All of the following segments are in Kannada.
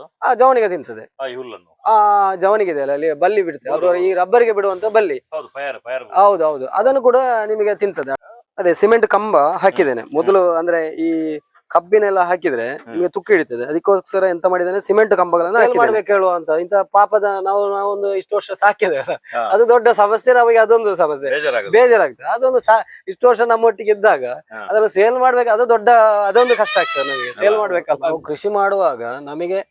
ಅದು? ಜವನಿಗೆ ತಿಂತದೆ. ಈ ಹುಲ್ಲನ್ನು ಜವನಿಗೆ ಇದೆ ಅಲ್ಲ, ಅಲ್ಲಿ ಬಲ್ಲಿ ಬಿಡುತ್ತೆ ಅದು, ಈ ರಬ್ಬರ್ಗೆ ಬಿಡುವಂತ ಬಲ್ಲಿ. ಹೌದು, ಫೈರ್. ಹೌದು, ಅದನ್ನು ಕೂಡ ನಿಮಗೆ ತಿಂತದೆ. ಅದೇ ಸಿಮೆಂಟ್ ಕಂಬ ಹಾಕಿದ್ದೇನೆ ಮೊದಲು, ಅಂದ್ರೆ ಈ ಕಬ್ಬಿನೆಲ್ಲ ಹಾಕಿದ್ರೆ ನಿಮಗೆ ತುಕ್ಕು ಹಿಡಿತದೆ. ಅದಕ್ಕೋಸ್ಕರ ಎಂತ ಮಾಡಿದ್ದೇನೆ, ಸಿಮೆಂಟ್ ಕಂಬಗಳನ್ನ ಮಾಡ್ಬೇಕು ಹೇಳುವಂತ ಇಂತ ಪಾಪದ ನಾವೊಂದು ಇಷ್ಟು ವರ್ಷ ಸಾಕಿದ್ದೇವೆ, ಅದು ದೊಡ್ಡ ಸಮಸ್ಯೆ ನಮಗೆ. ಅದೊಂದು ಸಮಸ್ಯೆ, ಬೇಜಾರಾಗ್ತದೆ. ಅದೊಂದು ಇಷ್ಟು ವರ್ಷ ನಮ್ಮೊಟ್ಟಿಗೆ ಇದ್ದಾಗ ಅದನ್ನು ಸೇಲ್ ಮಾಡ್ಬೇಕು, ಅದೊಂದು ಕಷ್ಟ ಆಗ್ತದೆ ನಮಗೆ ಸೇಲ್ ಮಾಡ್ಬೇಕಲ್ಲ. ನಾವು ಕೃಷಿ ಮಾಡುವಾಗ ನಮಗೆ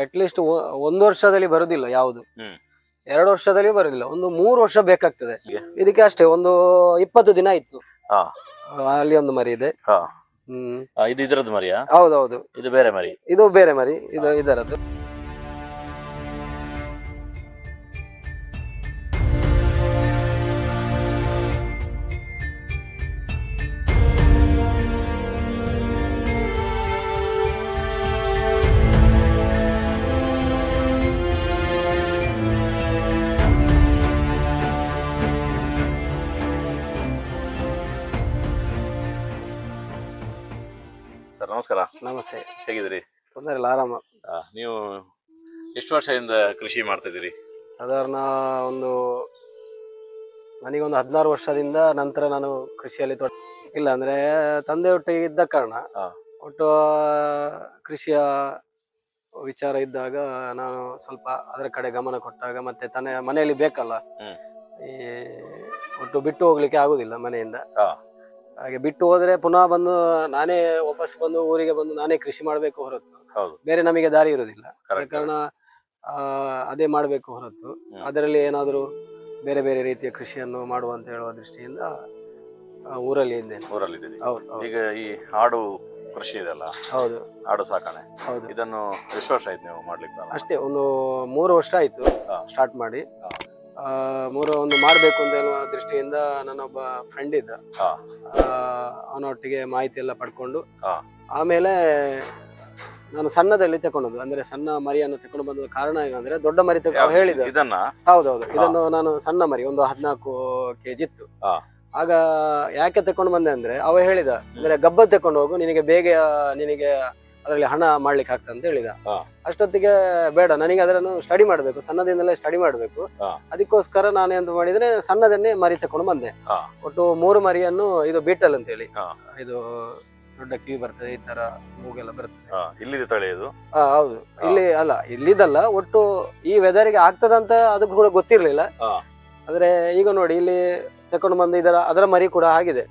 ಅಟ್ಲೀಸ್ಟ್ 1 ವರ್ಷದಲ್ಲಿ ಬರುದಿಲ್ಲ ಯಾವುದು, 2 ವರ್ಷದಲ್ಲಿ ಬರುದಿಲ್ಲ, ಒಂದು 3 ವರ್ಷ ಬೇಕಾಗ್ತದೆ ಇದಕ್ಕೆ. ಅಷ್ಟೇ ಒಂದು 20 ದಿನ ಇತ್ತು. ಅಲ್ಲಿ ಒಂದು ಮರಿ ಇದೆ. ಇದು ಇದರದ್ದು ಮರಿಯಾ? ಹೌದೌದು, ಇದು ಬೇರೆ ಮರಿ. ಇದು ಬೇರೆ ಮರಿ, ಇದು ಇದರದ್ದು. ಸರ್ ನಮಸ್ಕಾರ. ನಮಸ್ತೆ. ಹೇಗಿದ್ದೀರಿ? ತೊಂದರೆ ಇಲ್ಲ, ಆರಾಮ. ನೀವು ಎಷ್ಟು ವರ್ಷದಿಂದ ಕೃಷಿ ಮಾಡ್ತಾ ಇದ್ದೀರಿ? ಸಾಧಾರಣ ನನಗೊಂದು 16 ವರ್ಷದಿಂದ ನಂತರ ನಾನು ಕೃಷಿಯಲ್ಲಿ ಇಲ್ಲ, ಅಂದ್ರೆ ತಂದೆ ಒಟ್ಟಿಗೆ ಇದ್ದ ಕಾರಣ ಒಟ್ಟು ಕೃಷಿಯ ವಿಚಾರ ಇದ್ದಾಗ ನಾನು ಸ್ವಲ್ಪ ಅದರ ಕಡೆ ಗಮನ ಕೊಟ್ಟಾಗ, ಮತ್ತೆ ಮನೆಯಲ್ಲಿ ಬೇಕಲ್ಲ, ಈ ಒಟ್ಟು ಬಿಟ್ಟು ಹೋಗ್ಲಿಕ್ಕೆ ಆಗುದಿಲ್ಲ ಮನೆಯಿಂದ. ಹಾಗೆ ಬಿಟ್ಟು ಹೋದ್ರೆ ಪುನಃ ಬಂದು ನಾನೇ ವಾಪಸ್ ಬಂದು ಊರಿಗೆ ಬಂದು ನಾನೇ ಕೃಷಿ ಮಾಡ್ಬೇಕು ಹೊರತು ಬೇರೆ ನಮಗೆ ದಾರಿ ಇರುವುದಿಲ್ಲ. ಆದ ಕಾರಣ ಅದೇ ಮಾಡ್ಬೇಕು ಹೊರತು ಅದರಲ್ಲಿ ಏನಾದ್ರು ಬೇರೆ ಬೇರೆ ರೀತಿಯ ಕೃಷಿಯನ್ನು ಮಾಡುವಂತ ಹೇಳುವ ದೃಷ್ಟಿಯಿಂದ ಊರಲ್ಲಿ ಇದ್ದೇನೆ. ಹೌದು. ಈಗ ಈ ಆಡು ಕೃಷಿ ಇದೆಲ್ಲ, ಹೌದು, ಆಡು ಸಾಕಣೆ, ಹೌದು, ಇದನ್ನು ಎಷ್ಟು ವರ್ಷ ಆಯ್ತು ನೀವು ಮಾಡ್ಲಿಕ್ಕೆ? ಅಷ್ಟೇ ಒಂದು 3 ವರ್ಷ ಆಯ್ತು ಸ್ಟಾರ್ಟ್ ಮಾಡಿ. ಒಂದು ಮಾಡ್ಬೇಕು ಅಂತ ಹೇಳುವ ದೃಷ್ಟಿಯಿಂದ ನನ್ನೊಬ್ಬ ಫ್ರೆಂಡ್ ಇದ್ದ, ಅವನೊಟ್ಟಿಗೆ ಮಾಹಿತಿ ಎಲ್ಲ ಪಡ್ಕೊಂಡು ಆಮೇಲೆ ನಾನು ಸಣ್ಣದಲ್ಲಿ ತಕೊಂಡದ್ದು, ಅಂದ್ರೆ ಸಣ್ಣ ಮರಿಯನ್ನು ತಕೊಂಡು ಬಂದ ಕಾರಣ ಏನಂದ್ರೆ ದೊಡ್ಡ ಮರಿ ಹೇಳಿದ. ಹೌದೌದು, ಇದನ್ನು ನಾನು ಸಣ್ಣ ಮರಿ ಒಂದು 14 kg ಇತ್ತು. ಆಗ ಯಾಕೆ ತಕೊಂಡು ಬಂದೆ ಅಂದ್ರೆ ಅವ ಹೇಳಿದ, ಅಂದ್ರೆ ಗಬ್ಬ ತಕೊಂಡು ಹೋಗು, ನಿನಗೆ ಅದರಲ್ಲಿ ಹಣ ಮಾಡ್ಲಿಕ್ಕೆ ಆಗ್ತದೆ ಅಂತ ಹೇಳಿದ. ಅಷ್ಟೊತ್ತಿಗೆ ಬೇಡ, ನನಗೆ ಅದನ್ನು ಸ್ಟಡಿ ಮಾಡ್ಬೇಕು, ಸಣ್ಣದಿಂದಲೇ ಸ್ಟಡಿ ಮಾಡ್ಬೇಕು. ಅದಕ್ಕೋಸ್ಕರ ನಾನು ಎಂತ ಮಾಡಿದ್ರೆ ಸಣ್ಣದನ್ನೇ ಮರಿ ತಕೊಂಡು ಬಂದೆ. ಒಟ್ಟು 3 ಮರಿಯನ್ನು, ಇದು ಬೀಟಲ್ ಅಂತ ಹೇಳಿ, ಇದು ದೊಡ್ಡ ಕಿವಿ ಬರ್ತದೆ, ಈ ತರ ಮೂಗೆಲ್ಲ ಬರ್ತದೆ. ಇಲ್ಲಿದೆ ತಳಿ ಇದು? ಹೌದು, ಇಲ್ಲಿದಲ್ಲ, ಒಟ್ಟು ಈ ವೆದರ್ಗೆ ಆಗ್ತದಂತ ಅದಕ್ಕೂ ಕೂಡ ಗೊತ್ತಿರ್ಲಿಲ್ಲ. ಆದ್ರೆ ಈಗ ನೋಡಿ ಇಲ್ಲಿ ತಕೊಂಡು ಬಂದು ಅದರ ಮರಿ ಕೂಡ ಆಗಿದೆ.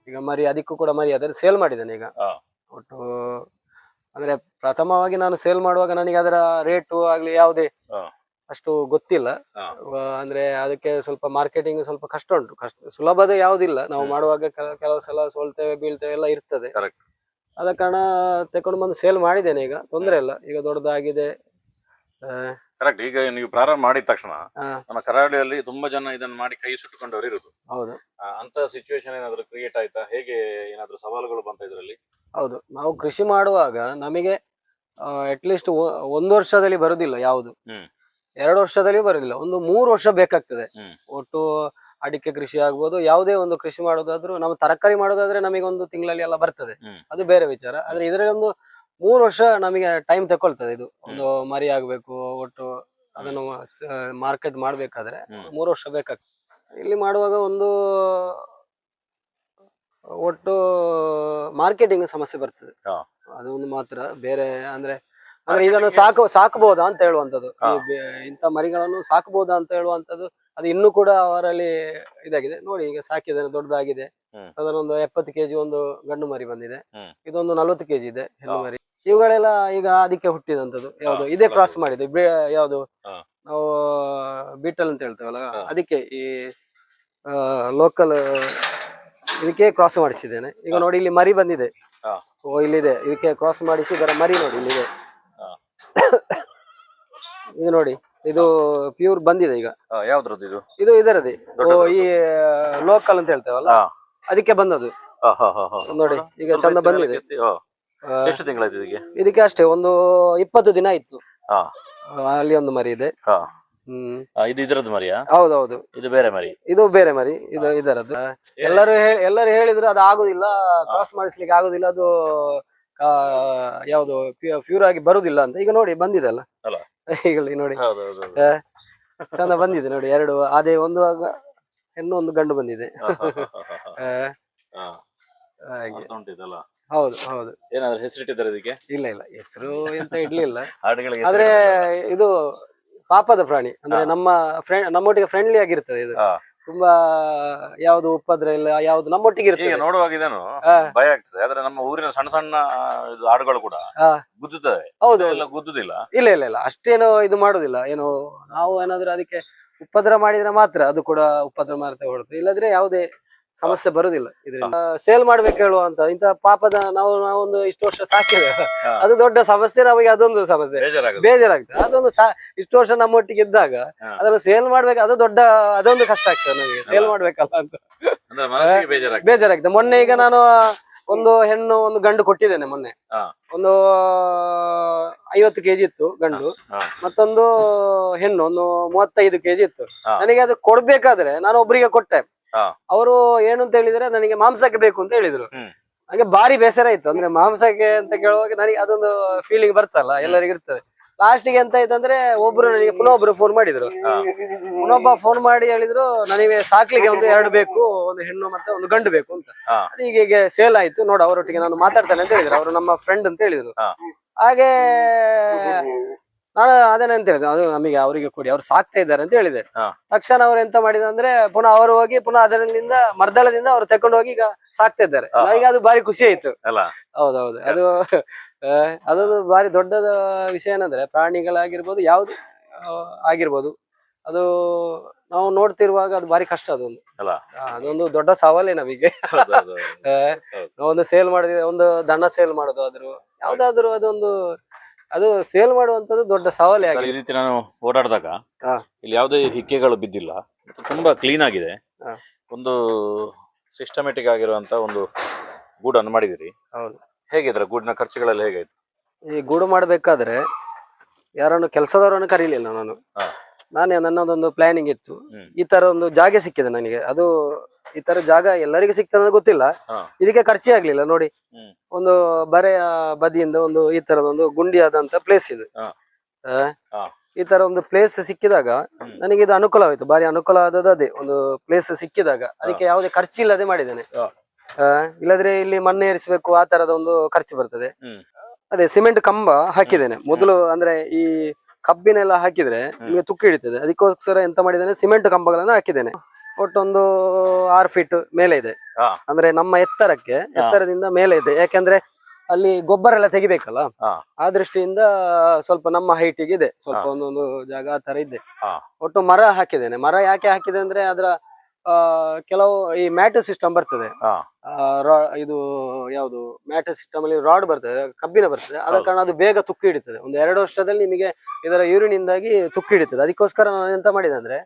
ಈಗ ಮರಿ ಅದಕ್ಕೂ ಕೂಡ ಮರಿ ಅದರ ಸೇಲ್ ಮಾಡಿದ್ದೇನೆ ಈಗ. ಒಟ್ಟು ಅಂದ್ರೆ ಪ್ರಥಮವಾಗಿ ನಾನು ಸೇಲ್ ಮಾಡುವಾಗ ನನಗೆ ಅದರ ರೇಟು ಆಗ್ಲಿ ಯಾವುದೇ ಅಷ್ಟು ಗೊತ್ತಿಲ್ಲ. ಅಂದ್ರೆ ಅದಕ್ಕೆ ಸ್ವಲ್ಪ ಮಾರ್ಕೆಟಿಂಗ್ ಸ್ವಲ್ಪ ಕಷ್ಟ ಉಂಟು, ಸುಲಭದ ಯಾವುದಿಲ್ಲ. ನಾವು ಮಾಡುವಾಗ ಕೆಲವು ಸಲ ಸೋಲ್ತೇವೆ ಬೀಳ್ತೇವೆ ಎಲ್ಲ ಇರ್ತದೆ. ಆದ ಕಾರಣ ತಕೊಂಡು ಬಂದು ಸೇಲ್ ಮಾಡಿದ್ದೇನೆ. ಈಗ ತೊಂದರೆ ಇಲ್ಲ, ಈಗ ದೊಡ್ಡದಾಗಿದೆ. ಕರೆಕ್ಟ್. ಈಗ ನೀವು ಪ್ರಾರಂಭ ಮಾಡಿದ ತಕ್ಷಣ ನಮ್ಮ ಕರಾವಳಿಯಲ್ಲಿ ತುಂಬಾ ಜನ ಇದನ್ನು ಮಾಡಿ ಕೈ ಸುಟ್ಟುಕೊಂಡವರು ಇರುದು. ಹೌದು, ಅಂತ ಸಿಚುವೇಶನ್ ಏನಾದ್ರು ಕ್ರಿಯೇಟ್ ಆಯ್ತಾ? ಹೇಗೆ ಏನಾದ್ರು ಸವಾಲುಗಳು ಬಂತ ಇದರಲ್ಲಿ? ಹೌದು, ನಾವು ಕೃಷಿ ಮಾಡುವಾಗ ನಮಗೆ ಅಟ್ಲೀಸ್ಟ್ 1 ವರ್ಷದಲ್ಲಿ ಬರುದಿಲ್ಲ ಯಾವುದು, 2 ವರ್ಷದಲ್ಲಿ ಬರುದಿಲ್ಲ, ಒಂದು 3 ವರ್ಷ ಬೇಕಾಗ್ತದೆ. ಒಟ್ಟು ಅಡಿಕೆ ಕೃಷಿ ಆಗ್ಬೋದು, ಯಾವುದೇ ಒಂದು ಕೃಷಿ ಮಾಡೋದಾದ್ರೂ, ನಮ್ಮ ತರಕಾರಿ ಮಾಡೋದಾದ್ರೆ ನಮಗೆ 1 ತಿಂಗಳಲ್ಲಿ ಎಲ್ಲ ಬರ್ತದೆ, ಅದು ಬೇರೆ ವಿಚಾರ. ಆದ್ರೆ ಇದರಲ್ಲಿ ಒಂದು 3 ವರ್ಷ ನಮಗೆ ಟೈಮ್ ತಕೊಳ್ತದೆ. ಇದು ಒಂದು ಮರಿ ಆಗ್ಬೇಕು, ಒಟ್ಟು ಅದನ್ನು ಮಾರ್ಕೆಟ್ ಮಾಡ್ಬೇಕಾದ್ರೆ 3 ವರ್ಷ ಬೇಕಾಗ್ತದೆ. ಇಲ್ಲಿ ಮಾಡುವಾಗ ಒಟ್ಟು ಮಾರ್ಕೆಟಿಂಗ್ ಸಮಸ್ಯೆ ಬರ್ತದೆ, ಅದೊಂದು ಮಾತ್ರ. ಬೇರೆ ಅಂದ್ರೆ ಇದನ್ನು ಸಾಕಬಹುದಾ ಅಂತ ಹೇಳುವಂತದ್ದು, ಇಂಥ ಮರಿಗಳನ್ನು ಸಾಕಬಹುದಾ ಅಂತ ಹೇಳುವಂತದ್ದು, ಅದು ಇನ್ನೂ ಕೂಡ ಅವರಲ್ಲಿ ಇದಾಗಿದೆ. ನೋಡಿ, ಈಗ ಸಾಕಿದರೆ ದೊಡ್ಡದಾಗಿದೆ. ಸಾಧಾರಣ ಒಂದು 70 kg ಒಂದು ಗಂಡು ಮರಿ ಬಂದಿದೆ, ಇದೊಂದು 40 kg ಇದೆ ಹೆಣ್ಣು ಮರಿ. ಇವುಗಳೆಲ್ಲ ಈಗ ಅದಕ್ಕೆ ಹುಟ್ಟಿದಂತದ್ದು. ಯಾವ್ದು ಇದೇ ಕ್ರಾಸ್ ಮಾಡಿದೆ, ಯಾವ್ದು ನಾವು ಬೀಟಲ್ ಅಂತ ಹೇಳ್ತೇವಲ್ಲ, ಅದಕ್ಕೆ ಈ ಲೋಕಲ್ ಇದಕ್ಕೆ ಕ್ರಾಸ್ ಮಾಡಿಸಿದ್ದೇನೆ. ಈಗ ನೋಡಿ, ಇಲ್ಲಿ ಮರಿ ಬಂದಿದೆ, ಇಲ್ಲಿದೆ, ಇದಕ್ಕೆ ಕ್ರಾಸ್ ಮಾಡಿಸಿ ಇದರ ಮರಿ ನೋಡಿ ಇಲ್ಲಿದೆ. ಇದು ನೋಡಿ, ಇದು ಪ್ಯೂರ್ ಬಂದಿದೆ ಈಗ. ಯಾವ್ದ್ರದ್ದು ಇದು ಇದರದೇ, ಈ ಲೋಕಲ್ ಅಂತ ಹೇಳ್ತೇವಲ್ಲ, ಅದಕ್ಕೆ ಬಂದದ್ದು ನೋಡಿ. ಈಗ ಚಂದ ಬಂದಿದೆ. ಎಷ್ಟು ತಿಂಗಳಾಯ್ತು ಇದಕ್ಕೆ? ಅಷ್ಟೇ ಒಂದು 20 ದಿನ ಇತ್ತು. ಅಲ್ಲಿ ಒಂದು ಮರಿ ಇದೆ. ಇದು ಇದರದ್ದು ಮರಿಯಾ? ಹೌದೌದು, ಇದು ಬೇರೆ ಮರಿ. ಇದು ಬೇರೆ ಮರಿ, ಇದು ಇದರದ್ದು. ಎಲ್ಲರೂ ಹೇಳಿದ್ರು ಅದು ಆಗುದಿಲ್ಲ, ಕ್ರಾಸ್ ಮಾಡಿಸ್ಲಿಕ್ಕೆ ಆಗುದಿಲ್ಲ, ಅದು ಯಾವ್ದು ಪ್ಯೂರ್ ಆಗಿ ಬರುದಿಲ್ಲ ಅಂತ. ಈಗ ನೋಡಿ ಬಂದಿದೆ ಅಲ್ಲ ಅಲ್ಲ? ಈಗ ನೋಡಿ ಹೌದೌದು. ಚಂದ ಬಂದಿದೆ ನೋಡಿ, ಎರಡು ಅದೇ ಒಂದು ಹೆಣ್ಣು ಒಂದು ಗಂಡು ಬಂದಿದೆ. ಹಾಗೆ ಉಂಟಿದಲ್ಲ. ಹೌದು ಹೌದು. ಏನಾದ್ರು ಹೆಸರಿಟ್ಟಿದ್ದಾರೆ ಇದಕ್ಕೆ? ಇಲ್ಲ ಇಲ್ಲ, ಹೆಸರು ಎಂತ ಇಡ್ಲಿಲ್ಲ. ಹಾಡುಗಳಿಗೆ ಆದ್ರೆ ಇದು ಪಾಪದ ಪ್ರಾಣಿ, ಅಂದ್ರೆ ನಮ್ಮೊಟ್ಟಿಗೆ ಫ್ರೆಂಡ್ಲಿ ಆಗಿರ್ತದೆ ಇದು. ತುಂಬಾ ಯಾವ್ದು ಉಪದ್ರ ಇಲ್ಲ, ಯಾವ್ದು ನಮ್ಮೊಟ್ಟಿಗೆ ಈಗ ಇರ್ತದೆ. ನೋಡುವಾಗ ಇದನ್ನು ಭಯ ಆಗ್ತದೆ. ಆದ್ರೆ ನಮ್ಮ ಊರಿನ ಸಣ್ಣ ಸಣ್ಣ ಹಾಡುಗಳು ಕೂಡ ಗುದ್ದುತ್ತವೆ. ಹೌದು, ಎಲ್ಲ ಗುದ್ದುದಿಲ್ಲ. ಇಲ್ಲ ಇಲ್ಲ ಇಲ್ಲ, ಅಷ್ಟೇನು ಇದು ಮಾಡುದಿಲ್ಲ. ಏನು ನಾವು ಏನಾದ್ರು ಅದಕ್ಕೆ ಉಪದ್ರ ಮಾಡಿದ್ರೆ ಮಾತ್ರ ಅದು ಕೂಡ ಉಪದ್ರ ಮಾಡ್ತಾ ಹೊರತು, ಇಲ್ಲದ್ರೆ ಯಾವುದೇ ಸಮಸ್ಯೆ ಬರುದಿಲ್ಲ. ಇದರಿಂದ ಸೇಲ್ ಮಾಡ್ಬೇಕು ಹೇಳುವಂತ ಇಂತ ಪಾಪದ ನಾವೊಂದು ಇಷ್ಟು ವರ್ಷ ಸಾಕಿದೆ, ಅದು ದೊಡ್ಡ ಸಮಸ್ಯೆ ನಮಗೆ. ಅದೊಂದು ಸಮಸ್ಯೆ, ಬೇಜಾರಾಗ್ತದೆ. ಅದೊಂದು ಇಷ್ಟು ವರ್ಷ ನಮ್ಮೊಟ್ಟಿಗೆ ಇದ್ದಾಗ ಅದನ್ನು ಸೇಲ್ ಮಾಡ್ಬೇಕು, ಅದೊಂದು ಕಷ್ಟ ಆಗ್ತದೆ ನಮಗೆ, ಸೇಲ್ ಮಾಡ್ಬೇಕಲ್ಲ ಅಂತ ಬೇಜಾರಾಗ್ತದೆ. ಮೊನ್ನೆ ಈಗ ನಾನು ಒಂದು ಹೆಣ್ಣು ಒಂದು ಗಂಡು ಕೊಟ್ಟಿದ್ದೇನೆ ಮೊನ್ನೆ. ಒಂದು 50 kg ಇತ್ತು ಗಂಡು, ಮತ್ತೊಂದು ಹೆಣ್ಣು ಒಂದು 35 kg ಇತ್ತು. ನನಗೆ ಅದು ಕೊಡ್ಬೇಕಾದ್ರೆ ನಾನು ಒಬ್ಬರಿಗೆ ಕೊಟ್ಟೆ. ಅವರು ಏನು ಅಂತ ಹೇಳಿದ್ರೆ, ನನಗೆ ಮಾಂಸಕ್ಕೆ ಬೇಕು ಅಂತ ಹೇಳಿದ್ರು. ನನಗೆ ಭಾರಿ ಬೇಸರ ಇತ್ತು. ಅಂದ್ರೆ ಮಾಂಸಕ್ಕೆ ಅಂತ ಕೇಳುವಾಗ ನನಗೆ ಅದೊಂದು ಫೀಲಿಂಗ್ ಬರ್ತಲ್ಲ, ಎಲ್ಲರಿಗೂ ಇರ್ತದೆ. ಲಾಸ್ಟಿಗೆ ಎಂತ ಆಯ್ತಂದ್ರೆ, ನನಗೆ ಒಬ್ರು ಫೋನ್ ಮಾಡಿದ್ರು. ಫೋನ್ ಮಾಡಿ ಹೇಳಿದ್ರು, ನನಗೆ ಸಾಕ್ಲಿಕ್ಕೆ ಒಂದು 2 ಬೇಕು, ಒಂದು ಹೆಣ್ಣು ಮತ್ತೆ ಒಂದು ಗಂಡು ಬೇಕು ಅಂತ. ಅದು ಹೀಗೆ ಸೇಲ್ ಆಯ್ತು ನೋಡು, ಅವರೊಟ್ಟಿಗೆ ನಾನು ಮಾತಾಡ್ತೇನೆ ಅಂತ ಹೇಳಿದ್ರು. ಅವರು ನಮ್ಮ ಫ್ರೆಂಡ್ ಅಂತ ಹೇಳಿದ್ರು. ಹಾಗೆ ನಾನು ಅದೇನಂತ ಹೇಳಿದೆ, ಅದು ನಮಗೆ ಅವರಿಗೆ ಕೊಡಿ, ಅವ್ರು ಸಾಕ್ತಾ ಇದ್ದಾರೆ ಅಂತ ಹೇಳಿದೆ. ತಕ್ಷಣ ಅವ್ರು ಎಂತ ಮಾಡಿದ್ರು ಅಂದ್ರೆ, ಪುನಃ ಅವರು ಹೋಗಿ ಪುನಃ ಅದರಿಂದ ಮರ್ದಳದಿಂದ ಅವ್ರು ತಕೊಂಡು ಹೋಗಿ ಈಗ ಸಾಕ್ತಾ ಇದ್ದಾರೆ. ನನಗೆ ಅದು ಬಾರಿ ಖುಷಿ ಆಯ್ತು. ಹೌದೌದು, ಅದೊಂದು ಬಾರಿ ದೊಡ್ಡದ ವಿಷಯ ಏನಂದ್ರೆ, ಪ್ರಾಣಿಗಳಾಗಿರ್ಬೋದು ಯಾವ್ದು ಆಗಿರ್ಬೋದು, ಅದು ನಾವು ನೋಡ್ತಿರುವಾಗ ಅದು ಬಾರಿ ಕಷ್ಟ. ಅದೊಂದು ದೊಡ್ಡ ಸವಾಲೇ ನಮಗೆ. ಒಂದು ಸೇಲ್ ಮಾಡಿದ್ರೆ, ಒಂದು ದನ ಸೇಲ್ ಮಾಡೋದು ಆದ್ರೂ ಯಾವ್ದಾದ್ರು ಅದು ಸೇಲ್ ಮಾಡುವಂತದ್ದು ದೊಡ್ಡ ಸವಾಲೇ ಆಗಿದೆ. ಈ ರೀತಿ ನಾನು ಓಡಾಡಿದಾಗ ಇಲ್ಲಿ ಯಾವುದೇ ಹಿಕ್ಕೆಗಳು ಬಿದ್ದಿಲ್ಲ, ತುಂಬಾ ಕ್ಲೀನ್ ಆಗಿದೆ. ಒಂದು ಸಿಸ್ಟಮೆಟಿಕ್ ಆಗಿರುವಂತ ಒಂದು ಗೂಡನ್ನು ಮಾಡಿದಿರಿ. ಹೌದು. ಹೇಗಿದ್ರೆ ಗೂಡಿನ ಖರ್ಚುಗಳೆಲ್ಲ ಹೇಗಾಯ್ತು? ಈ ಗೂಡು ಮಾಡ್ಬೇಕಾದ್ರೆ ಯಾರನ್ನು ಕೆಲಸದವರನ್ನು ಕರೀಲಿಲ್ಲ ನಾನು. ನಾನೇ ನನ್ನದೊಂದು ಪ್ಲಾನಿಂಗ್ ಇತ್ತು. ಈ ತರ ಒಂದು ಜಾಗ ಸಿಕ್ಕಿದೆ ನನಗೆ. ಅದು ಈ ತರ ಜಾಗ ಎಲ್ಲರಿಗೂ ಸಿಗ್ತದೆ ಗೊತ್ತಿಲ್ಲ. ಇದಕ್ಕೆ ಖರ್ಚೇ ಆಗ್ಲಿಲ್ಲ ನೋಡಿ. ಒಂದು ಬರೆಯ ಬದಿಯಿಂದ ಒಂದು ಈ ತರದೊಂದು ಗುಂಡಿಯಾದಂತ ಪ್ಲೇಸ್ ಇದು. ಈ ತರ ಒಂದು ಪ್ಲೇಸ್ ಸಿಕ್ಕಿದಾಗ ನನಗೆ ಇದು ಅನುಕೂಲವಾಯ್ತು. ಬಾರಿ ಅನುಕೂಲ ಆದದ್ದು ಅದೇ, ಒಂದು ಪ್ಲೇಸ್ ಸಿಕ್ಕಿದಾಗ ಅದಕ್ಕೆ ಯಾವುದೇ ಖರ್ಚಿಲ್ಲದೆ ಮಾಡಿದ್ದೇನೆ. ಇಲ್ಲದ್ರೆ ಇಲ್ಲಿ ಮಣ್ಣು ಏರಿಸಬೇಕು, ಆ ತರದ ಒಂದು ಖರ್ಚು ಬರ್ತದೆ. ಅದೇ ಸಿಮೆಂಟ್ ಕಂಬ ಹಾಕಿದ್ದೇನೆ ಮೊದಲು. ಅಂದ್ರೆ ಈ ಕಬ್ಬಿನೆಲ್ಲ ಹಾಕಿದ್ರೆ ನಿಮಗೆ ತುಕ್ಕು ಹಿಡಿತದೆ, ಅದಕ್ಕೋಸ್ಕರ ಎಂತ ಮಾಡಿದ್ದೇನೆ, ಸಿಮೆಂಟ್ ಕಂಬಗಳನ್ನು ಹಾಕಿದ್ದೇನೆ. ಒಟ್ಟೊಂದು 6 ಫೀಟ್ ಮೇಲೆ ಇದೆ. ಅಂದ್ರೆ ನಮ್ಮ ಎತ್ತರದಿಂದ ಮೇಲೆ ಇದೆ. ಯಾಕೆಂದ್ರೆ ಅಲ್ಲಿ ಗೊಬ್ಬರ ಎಲ್ಲ ತೆಗಿಬೇಕಲ್ಲ, ಆ ದೃಷ್ಟಿಯಿಂದ ಸ್ವಲ್ಪ ನಮ್ಮ ಹೈಟಿಗೆ ಇದೆ, ಸ್ವಲ್ಪ ಒಂದೊಂದು ಜಾಗ ಆ ತರ ಇದೆ. ಒಟ್ಟು ಮರ ಹಾಕಿದ್ದೇನೆ. ಮರ ಯಾಕೆ ಹಾಕಿದೆ ಅಂದ್ರೆ, ಅದರ ಕೆಲವು ಈ ಮ್ಯಾಟ್ ಸಿಸ್ಟಮ್ ಬರ್ತದೆ. ಇದು ಯಾವುದು ಮ್ಯಾಟ್ ಸಿಸ್ಟಮ್ ಅಲ್ಲಿ ರಾಡ್ ಬರ್ತದೆ, ಕಬ್ಬಿನ ಬರ್ತದೆ. ಆದ ಕಾರಣ ಅದು ಬೇಗ ತುಕ್ಕು ಹಿಡಿತದೆ. ಒಂದು 2 ವರ್ಷದಲ್ಲಿ ನಿಮಗೆ ಇದರ ಯೂರಿನಿಂದಾಗಿ ತುಕ್ಕು ಹಿಡಿತದೆ. ಅದಕ್ಕೋಸ್ಕರ ನಾನು ಎಂತ ಮಾಡಿದೆ ಅಂದ್ರೆ,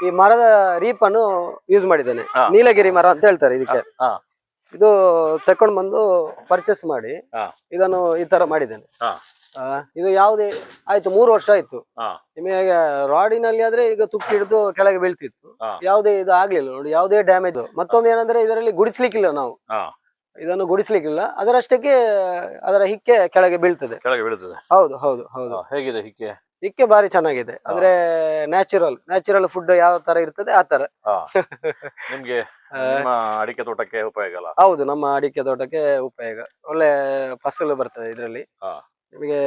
ಈ ಮರದ ರೀಪನ್ನು ಯೂಸ್ ಮಾಡಿದ್ದೇನೆ. ನೀಲಗಿರಿ ಮರ ಅಂತ ಹೇಳ್ತಾರೆ ಇದಕ್ಕೆ. ಇದು ತಕೊಂಡ್ ಬಂದು ಪರ್ಚೇಸ್ ಮಾಡಿ ಇದನ್ನು ಈ ತರ ಮಾಡಿದ್ದೇನೆ. ಇದು ಯಾವುದೇ ಆಯ್ತು 3 ವರ್ಷ ಆಯ್ತು. ನಿಮಗೆ ರಾಡಿನಲ್ಲಿ ಆದ್ರೆ ಈಗ ತುಕ್ಕು ಹಿಡಿದು ಕೆಳಗೆ ಬೀಳ್ತಿತ್ತು, ಯಾವುದೇ ಇದು ಆಗ್ಲಿಲ್ಲ ನೋಡಿ, ಯಾವುದೇ ಡ್ಯಾಮೇಜ್. ಮತ್ತೊಂದು ಏನಂದ್ರೆ, ಇದರಲ್ಲಿ ಗುಡಿಸ್ಲಿಕ್ಕಿಲ್ಲ ನಾವು, ಇದನ್ನು ಗುಡಿಸ್ಲಿಕ್ಕಿಲ್ಲ. ಅದರಷ್ಟಕ್ಕೆ ಅದರ ಹಿಕ್ಕೆ ಕೆಳಗೆ ಬೀಳ್ತದೆ. ಹೌದು ಹೌದು ಹೌದು. ಹೇಗಿದೆ ಹಿಕ್ಕೆ? ಹಿಕ್ಕೆ ಬಾರಿ ಚೆನ್ನಾಗಿದೆ. ಅಂದ್ರೆ ನ್ಯಾಚುರಲ್ ಫುಡ್ ಯಾವ ತರ ಇರ್ತದೆ ಆ ತರ. ನಿಮ್ಗೆ ಅಡಿಕೆ ತೋಟಕ್ಕೆ ಉಪಯೋಗ ಅಲ್ಲ? ಹೌದು, ನಮ್ಮ ಅಡಿಕೆ ತೋಟಕ್ಕೆ ಉಪಯೋಗ. ಒಳ್ಳೆ ಫಸಲು ಬರ್ತದೆ ಇದರಲ್ಲಿ. ನಿಮಗೆ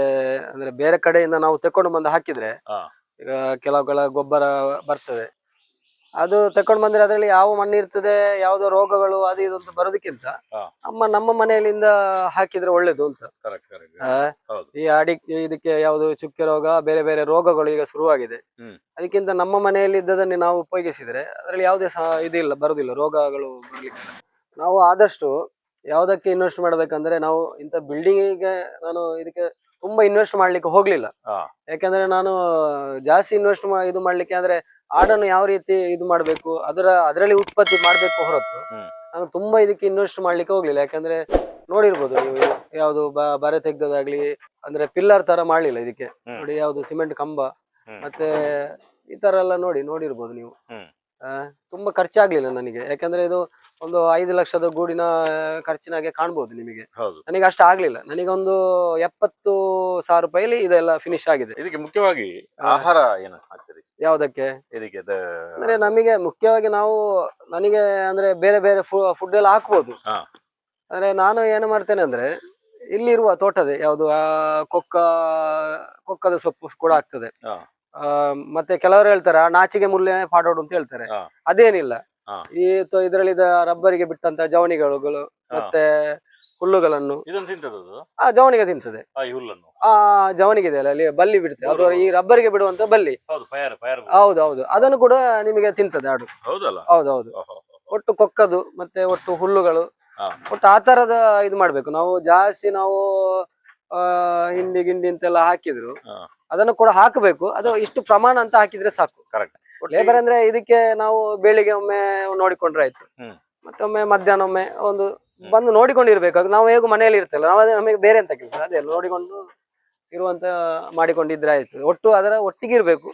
ಅಂದ್ರೆ ಬೇರೆ ಕಡೆಯಿಂದ ನಾವು ತೆಕೊಂಡು ಬಂದು ಹಾಕಿದ್ರೆ, ಈಗ ಕೆಲವುಗಳ ಗೊಬ್ಬರ ಬರ್ತದೆ, ಅದು ತಕೊಂಡ್ ಬಂದ್ರೆ ಅದರಲ್ಲಿ ಯಾವ ಮಣ್ಣು ಇರ್ತದೆ, ಯಾವ್ದೋ ರೋಗಗಳು ಅದು ಇದು ಅಂತ ಬರೋದಕ್ಕಿಂತ ನಮ್ಮ ಮನೆಯಲ್ಲಿಂದ ಹಾಕಿದ್ರೆ ಒಳ್ಳೇದು ಅಂತ. ಈ ಅಡಿಕೆ ಇದಕ್ಕೆ ಯಾವ್ದು ಚುಕ್ಕೆ ರೋಗ, ಬೇರೆ ಬೇರೆ ರೋಗಗಳು ಈಗ ಶುರುವಾಗಿದೆ. ಅದಕ್ಕಿಂತ ನಮ್ಮ ಮನೆಯಲ್ಲಿ ಇದ್ದದನ್ನೇ ನಾವು ಉಪಯೋಗಿಸಿದ್ರೆ ಅದರಲ್ಲಿ ಯಾವುದೇ ಇದಿಲ್ಲ, ಬರುದಿಲ್ಲ, ರೋಗಗಳು ಬರ್ಲಿಕ್ಕೆ. ನಾವು ಆದಷ್ಟು ಯಾವ್ದಕ್ಕೆ ಇನ್ವೆಸ್ಟ್ ಮಾಡ್ಬೇಕಂದ್ರೆ, ನಾವು ಇಂಥ ಬಿಲ್ಡಿಂಗಿಗೆ ನಾನು ಇದಕ್ಕೆ ತುಂಬಾ ಇನ್ವೆಸ್ಟ್ ಮಾಡ್ಲಿಕ್ಕೆ ಹೋಗ್ಲಿಲ್ಲ. ಯಾಕಂದ್ರೆ ನಾನು ಜಾಸ್ತಿ ಇನ್ವೆಸ್ಟ್ ಇದು ಮಾಡ್ಲಿಕ್ಕೆ ಅಂದ್ರೆ, ಆಡನ್ನು ಯಾವ ರೀತಿ ಇದು ಮಾಡ್ಬೇಕು, ಅದರಲ್ಲಿ ಉತ್ಪತ್ತಿ ಮಾಡ್ಬೇಕು ಹೊರತು ನಾನು ತುಂಬಾ ಇದಕ್ಕೆ ಇನ್ವೆಸ್ಟ್ ಮಾಡ್ಲಿಕ್ಕೆ ಹೋಗ್ಲಿಲ್ಲ. ಯಾಕಂದ್ರೆ ನೋಡಿರ್ಬೋದು ನೀವು, ಯಾವ್ದು ಬರೆ ತೆಗ್ದದಾಗ್ಲಿ ಅಂದ್ರೆ ಪಿಲ್ಲರ್ ತರ ಮಾಡ್ಲಿಲ್ಲ ಇದಕ್ಕೆ ನೋಡಿ. ಯಾವ್ದು ಸಿಮೆಂಟ್ ಕಂಬ ಮತ್ತೆ ಈ ತರ ಎಲ್ಲ ನೋಡಿರ್ಬೋದು ನೀವು. ತುಂಬಾ ಖರ್ಚಾಗ್ಲಿಲ್ಲ ನನಗೆ, ಯಾಕಂದ್ರೆ ಇದು ಒಂದು 5 ಲಕ್ಷದ ಗೂಡಿನ ಖರ್ಚಿನಾಗೆ ಕಾಣ್ಬೋದು ನಿಮಗೆ. ಹೌದು. ನನಗೆ ಅಷ್ಟು ಆಗ್ಲಿಲ್ಲ, ನನಗೊಂದು 70,000 ರೂಪಾಯಿಲಿ ಇದೆಲ್ಲ ಫಿನಿಶ್ ಆಗಿದೆ. ಇದಕ್ಕೆ ಮುಖ್ಯವಾಗಿ ಆಹಾರ ಏನು ಹಾಕ್ತೀರಿ ಯಾವ್ದಕ್ಕೆ? ಇದಕ್ಕೆ ಅಂದ್ರೆ ನಮಗೆ ಮುಖ್ಯವಾಗಿ ನನಗೆ ಅಂದ್ರೆ ಬೇರೆ ಬೇರೆ ಫುಡ್ ಎಲ್ಲ ಹಾಕ್ಬೋದು. ಅಂದ್ರೆ ನಾನು ಏನು ಮಾಡ್ತೇನೆ ಅಂದ್ರೆ ಇಲ್ಲಿರುವ ತೋಟದೇ ಯಾವ್ದು ಕೊಕ್ಕದ ಸೊಪ್ಪು ಕೂಡ ಆಗ್ತದೆ. ಮತ್ತೆ ಕೆಲವರು ಹೇಳ್ತಾರೆ ನಾಚಿಗೆ ಮುಲ್ಲೆ ಪಾಡೋಡು ಅಂತ ಹೇಳ್ತಾರೆ. ಅದೇನಿಲ್ಲ, ಇದರಲ್ಲಿ ರಬ್ಬರಿಗೆ ಬಿಟ್ಟಂತ ಜವನಿಗಳು ಮತ್ತೆ ಹುಲ್ಲುಗಳನ್ನು ಆ ಜವನಿಗೆ ತಿಂತದೆ. ಆ ಜವನಿಗೆ ಇದೆ ಅಲ್ಲ ಅಲ್ಲಿ ಬಲ್ಲಿ ಬಿಡುತ್ತೆ, ಅದು ಈ ರಬ್ಬರಿಗೆ ಬಿಡುವಂತ ಬಲ್ಲಿ. ಹೌದೌದು, ಅದನ್ನು ಕೂಡ ನಿಮಗೆ ತಿಂತದೆ ಆಡು. ಹೌದೌದು, ಒಟ್ಟು ಕೊಕ್ಕದು ಮತ್ತೆ ಒಟ್ಟು ಹುಲ್ಲುಗಳು ಒಟ್ಟು ಆ ತರದ ಇದು ಮಾಡ್ಬೇಕು ನಾವು. ಜಾಸ್ತಿ ನಾವು ಹಿಂಡಿ ಗಿಂಡಿ ಅಂತೆಲ್ಲ ಹಾಕಿದ್ರು ಅದನ್ನು ಕೂಡ ಹಾಕಬೇಕು. ಅದು ಇಷ್ಟು ಪ್ರಮಾಣ ಅಂತ ಹಾಕಿದ್ರೆ ಸಾಕು. ಲೇಬರ್ ಅಂದ್ರೆ ಇದಕ್ಕೆ ನಾವು ಬೆಳಿಗ್ಗೆ ಒಮ್ಮೆ ನೋಡಿಕೊಂಡ್ರೆ ಆಯ್ತು, ಮತ್ತೊಮ್ಮೆ ಮಧ್ಯಾಹ್ನ ಒಮ್ಮೆ ಒಂದು ಬಂದು ನೋಡಿಕೊಂಡಿರ್ಬೇಕು. ನಾವು ಹೇಗೂ ಮನೆಯಲ್ಲಿ ಇರ್ತಲ್ಲ, ನಾವು ನಮಗೆ ಬೇರೆ ಅಂತ ಕೆಲಸ ಅದೇ ನೋಡಿಕೊಂಡು ಇರುವಂತ ಮಾಡಿಕೊಂಡಿದ್ರೆ ಆಯ್ತು. ಒಟ್ಟು ಅದರ ಒಟ್ಟಿಗೆ ಇರ್ಬೇಕು.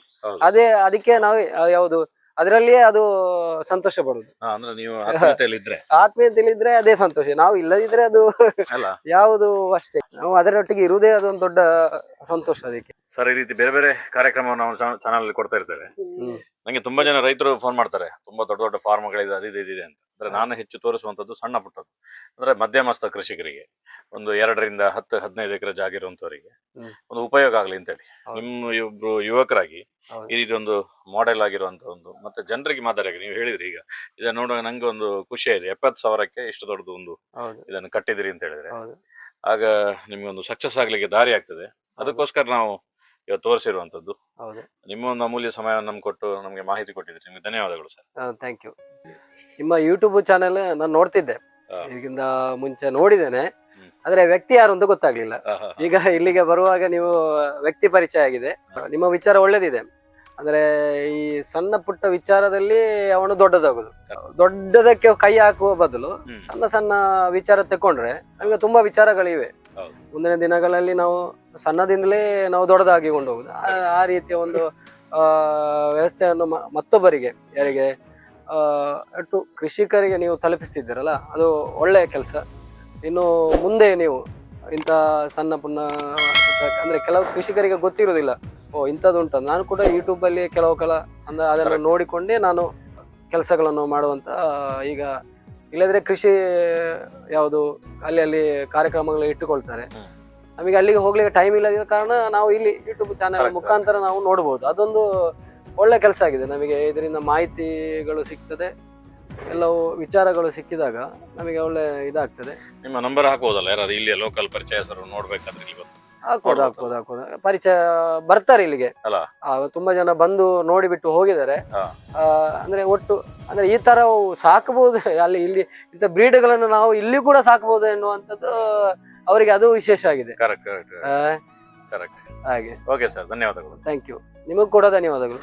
ಅದಕ್ಕೆ ನಾವು ಯಾವುದು ಅದರಲ್ಲಿಯೇ ಅದು ಸಂತೋಷ ಪಡುದು. ಆತ್ಮೀಯತೆಯಲ್ಲಿದ್ರೆ ಅದೇ ಸಂತೋಷ. ನಾವು ಇಲ್ಲದಿದ್ರೆ ಅದು ಯಾವುದು ಅಷ್ಟೇ. ನಾವು ಅದರೊಟ್ಟಿಗೆ ಇರುವುದೇ ಅದೊಂದು ದೊಡ್ಡ ಸಂತೋಷ. ಅದಕ್ಕೆ ಸರ್ ಈ ರೀತಿ ಬೇರೆ ಬೇರೆ ಕಾರ್ಯಕ್ರಮ ನಾವು ಚಾನಲ್ ಅಲ್ಲಿ ಕೊಡ್ತಾ ಇರ್ತೇವೆ. ನಂಗೆ ತುಂಬಾ ಜನ ರೈತರು ಫೋನ್ ಮಾಡ್ತಾರೆ, ತುಂಬಾ ದೊಡ್ಡ ದೊಡ್ಡ ಫಾರ್ಮ್ಗಳಿದೆ ಅದಿದೆ ಅಂತ. ಅಂದ್ರೆ ನಾನು ಹೆಚ್ಚು ತೋರಿಸುವಂತದ್ದು ಸಣ್ಣ ಪುಟ್ಟದ್ದು, ಅಂದ್ರೆ ಮಧ್ಯಮಸ್ಥ ಕೃಷಿಕರಿಗೆ, ಒಂದು 2ರಿಂದ 10-15 ಎಕರೆ ಜಾಗ ಇರುವಂತವರಿಗೆ ಒಂದು ಉಪಯೋಗ ಆಗ್ಲಿ ಅಂತೇಳಿ. ನಿಮ್ಮ ಇಬ್ರು ಯುವಕರಾಗಿ ಈ ರೀತಿ ಒಂದು ಮಾಡೆಲ್ ಆಗಿರುವಂತ ಒಂದು ಮತ್ತೆ ಜನರಿಗೆ ಮಾದರಿಯಾಗಿ ನೀವು ಹೇಳಿದ್ರಿ. ಈಗ ಇದನ್ನ ನೋಡುವಾಗ ನಂಗೆ ಒಂದು ಖುಷಿ ಇದೆ, 70,000ಕ್ಕೆ ಇಷ್ಟು ದೊಡ್ಡದು ಒಂದು ಇದನ್ನು ಕಟ್ಟಿದಿರಿ ಅಂತ ಹೇಳಿದ್ರೆ ಆಗ ನಿಮ್ಗೆ ಒಂದು ಸಕ್ಸಸ್ ಆಗ್ಲಿಕ್ಕೆ ದಾರಿ ಆಗ್ತದೆ. ಅದಕ್ಕೋಸ್ಕರ ನಾವು ಇವತ್ತು ತೋರಿಸಿರುವಂತದ್ದು. ನಿಮ್ಮ ಒಂದು ಅಮೂಲ್ಯ ಸಮಯವನ್ನು ನಮ್ಗೆ ಕೊಟ್ಟು ನಮ್ಗೆ ಮಾಹಿತಿ ಕೊಟ್ಟಿದ್ರಿ, ನಿಮ್ಗೆ ಧನ್ಯವಾದಗಳು ಸರ್. Thank you. ನಿಮ್ಮ ಯೂಟ್ಯೂಬ್ ಚಾನೆಲ್ ನಾನು ನೋಡ್ತಿದ್ದೆ, ಈಗಿಂದ ಮುಂಚೆ ನೋಡಿದ್ದೇನೆ, ಆದ್ರೆ ವ್ಯಕ್ತಿ ಯಾರು ಅಂತ ಗೊತ್ತಾಗ್ಲಿಲ್ಲ. ಈಗ ಇಲ್ಲಿಗೆ ಬರುವಾಗ ನೀವು ವ್ಯಕ್ತಿ ಪರಿಚಯ ಆಗಿದೆ. ನಿಮ್ಮ ವಿಚಾರ ಒಳ್ಳೇದಿದೆ. ಅಂದ್ರೆ ಈ ಸಣ್ಣ ಪುಟ್ಟ ವಿಚಾರದಲ್ಲಿ ಅವನು ದೊಡ್ಡದಾಗುದು, ದೊಡ್ಡದಕ್ಕೆ ಕೈ ಹಾಕುವ ಬದಲು ಸಣ್ಣ ಸಣ್ಣ ವಿಚಾರ ತಕೊಂಡ್ರೆ ನಮ್ಗೆ ತುಂಬಾ ವಿಚಾರಗಳಿವೆ. ಮುಂದಿನ ದಿನಗಳಲ್ಲಿ ನಾವು ಸಣ್ಣದಿಂದಲೇ ನಾವು ದೊಡ್ಡದಾಗಿ ಕೊಂಡು ಹೋಗುದು. ಆ ರೀತಿಯ ಒಂದು ವ್ಯವಸ್ಥೆಯನ್ನು ಮತ್ತೊಬ್ಬರಿಗೆ ಯಾರಿಗೆ ಒಟ್ಟು ಕೃಷಿಕರಿಗೆ ನೀವು ತಲುಪಿಸ್ತಿದ್ದೀರಲ್ಲ, ಅದು ಒಳ್ಳೆಯ ಕೆಲಸ. ಇನ್ನು ಮುಂದೆ ನೀವು ಇಂಥ ಸಣ್ಣ ಪುಣ್ಣ ಅಂದ್ರೆ ಕೆಲವು ಕೃಷಿಕರಿಗೆ ಗೊತ್ತಿರುವುದಿಲ್ಲ, ಇಂಥದ್ದು ಉಂಟು. ನಾನು ಕೂಡ ಯೂಟ್ಯೂಬಲ್ಲಿ ಕೆಲವು ಅದನ್ನು ನೋಡಿಕೊಂಡೇ ನಾನು ಕೆಲಸಗಳನ್ನು ಮಾಡುವಂತ. ಈಗ ಇಲ್ಲದ್ರೆ ಕೃಷಿ ಯಾವುದು ಅಲ್ಲಿ ಕಾರ್ಯಕ್ರಮಗಳು ಇಟ್ಟುಕೊಳ್ತಾರೆ, ನಮಗೆ ಅಲ್ಲಿಗೆ ಹೋಗ್ಲಿಕ್ಕೆ ಟೈಮ್ ಇಲ್ಲದ ಕಾರಣ ನಾವು ಇಲ್ಲಿ ಯೂಟ್ಯೂಬ್ ಚಾನೆಲ್ ಮುಖಾಂತರ ನಾವು ನೋಡ್ಬೋದು. ಅದೊಂದು ಒಳ್ಳೆ ಕೆಲಸ ಆಗಿದೆ. ನಮಗೆ ಇದರಿಂದ ಮಾಹಿತಿಗಳು ಸಿಗ್ತದೆ, ಎಲ್ಲವೂ ವಿಚಾರಗಳು ಸಿಕ್ಕಿದಾಗ ನಮಗೆ ಒಳ್ಳೆ ಇದಾಗ್ತದೆ. ನಿಮ್ಮ ನಂಬರ್ ಹಾಕೋದಲ್ಲ, ಯಾರು ಇಲ್ಲಿ ಲೋಕಲ್ ಪರಿಚಯಸ್ಥರು ನೋಡ್ಬೇಕಾದ್ರೆ ಹಾಕೋದು ಪರಿಚಯ ಬರ್ತಾರೆ ಇಲ್ಲಿಗೆ. ತುಂಬಾ ಜನ ಬಂದು ನೋಡಿಬಿಟ್ಟು ಹೋಗಿದ್ದಾರೆ. ಅಂದ್ರೆ ಒಟ್ಟು ಅಂದ್ರೆ ಈ ತರ ಸಾಕಬಹುದು, ಇಲ್ಲಿ ಇಂಥ ಬ್ರೀಡ್ಗಳನ್ನು ನಾವು ಇಲ್ಲಿ ಕೂಡ ಸಾಕಬಹುದು ಎನ್ನುವಂಥದ್ದು ಅವರಿಗೆ ಅದು ವಿಶೇಷ ಆಗಿದೆ. ಕರೆಕ್ಟ್. ಹಾಗೆ. ಓಕೆ ಸರ್, ಧನ್ಯವಾದಗಳು. Thank you. ನಿಮಗೂ ಕೂಡ ಧನ್ಯವಾದಗಳು.